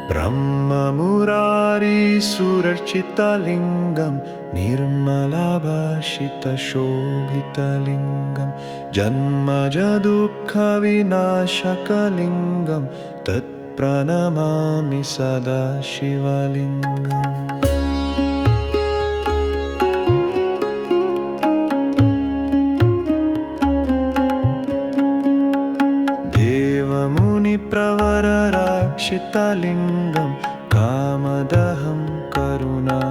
ब्रह्ममुरारीसुरर्चितलिङ्गं निर्मलाभाषितशोभितलिङ्गं जन्मजदुःखविनाशकलिङ्गं तत्प्रणमामि सदा शिवलिङ्गम्। देवमुनिप्रवरराक्षितलिङ्गं कामदहं करुणाकरलिङ्गं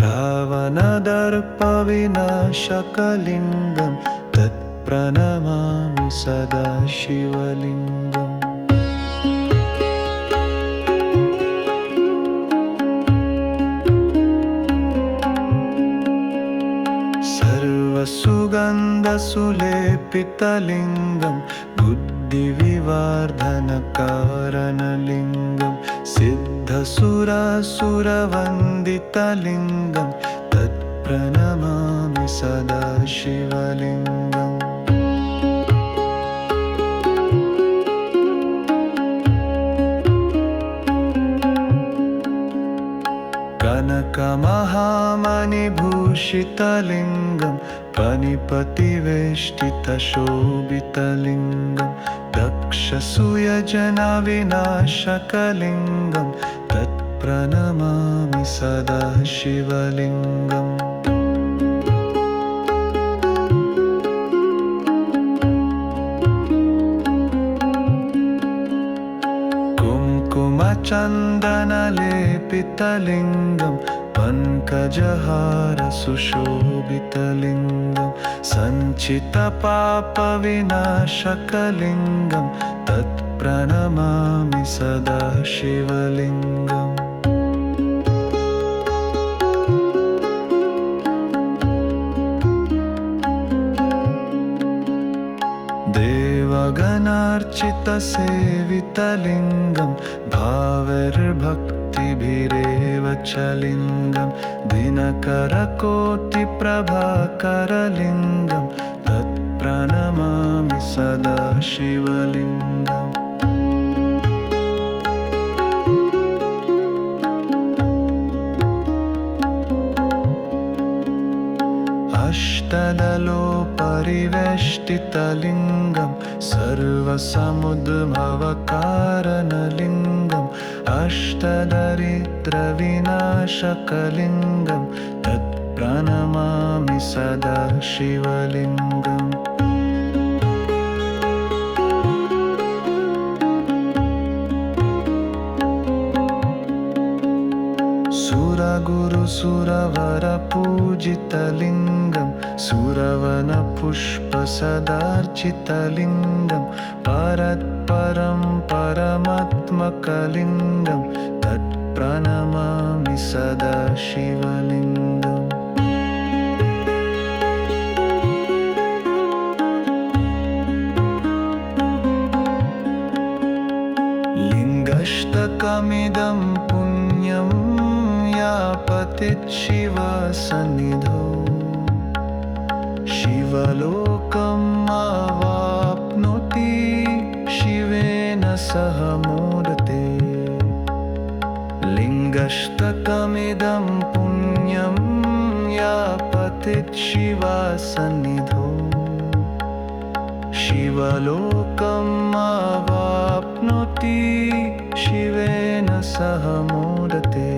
रावणदर्पविनाशकलिङ्गं तत्प्रणमामि सदा शिवलिङ्गम्। सर्वसुगन्धसुलेपितलिङ्गं बुद्धिविवर्धनकारणलिङ्गं सिद्धसुरसुरवन्दितलिङ्गं तत्प्रणमामि सदा शिवलिङ्गम्। कनकमहामणिभूषितलिङ्गं फणिपतिवेष्टितशोभितलिङ्गं दक्षसूयजनविनाशकलिङ्गं तत्प्रणमामि सदा शिवलिङ्गम्। कुङ्कुमचन्दनलेपितलिङ्गं पङ्कजहारसुशोभितलिङ्गं सञ्चितपापविनाशकलिङ्गं तत्प्रणमामि सदा शिवलिङ्गम्। देवगणार्चितसेवितलिङ्गं भावैर्भक्तिभिरेव च लिङ्गं दिनकरकोटिप्रभाकरलिङ्गं तत्प्रणमामि सदा शिवलिङ्गम्। अष्टदलोपरिवेष्टितलिङ्गं सर्वसमुद्भवकारणलिङ्गम् अष्टदरिद्रविनाशकलिङ्गं तत्प्रणमामि सदा शिवलिङ्गम्। सुरगुरुसुरवरपूजितलिङ्गं सुरवनपुष्पसदार्चितलिङ्गं परत्परं परमात्मकलिङ्गं तत्प्रणमामि सदा शिवलिङ्गम्। लिङ्गष्टकमिदं पुण्यं यापतेत् शिवसन्निधौ शिवलोकम् आवाप्नोति शिवेन सह मोदते। लिङ्गष्टकमिदं पुण्यं यापतेत् शिवसन्निधौ शिवलोकम् आवाप्नोति शिवेन सह मोदते।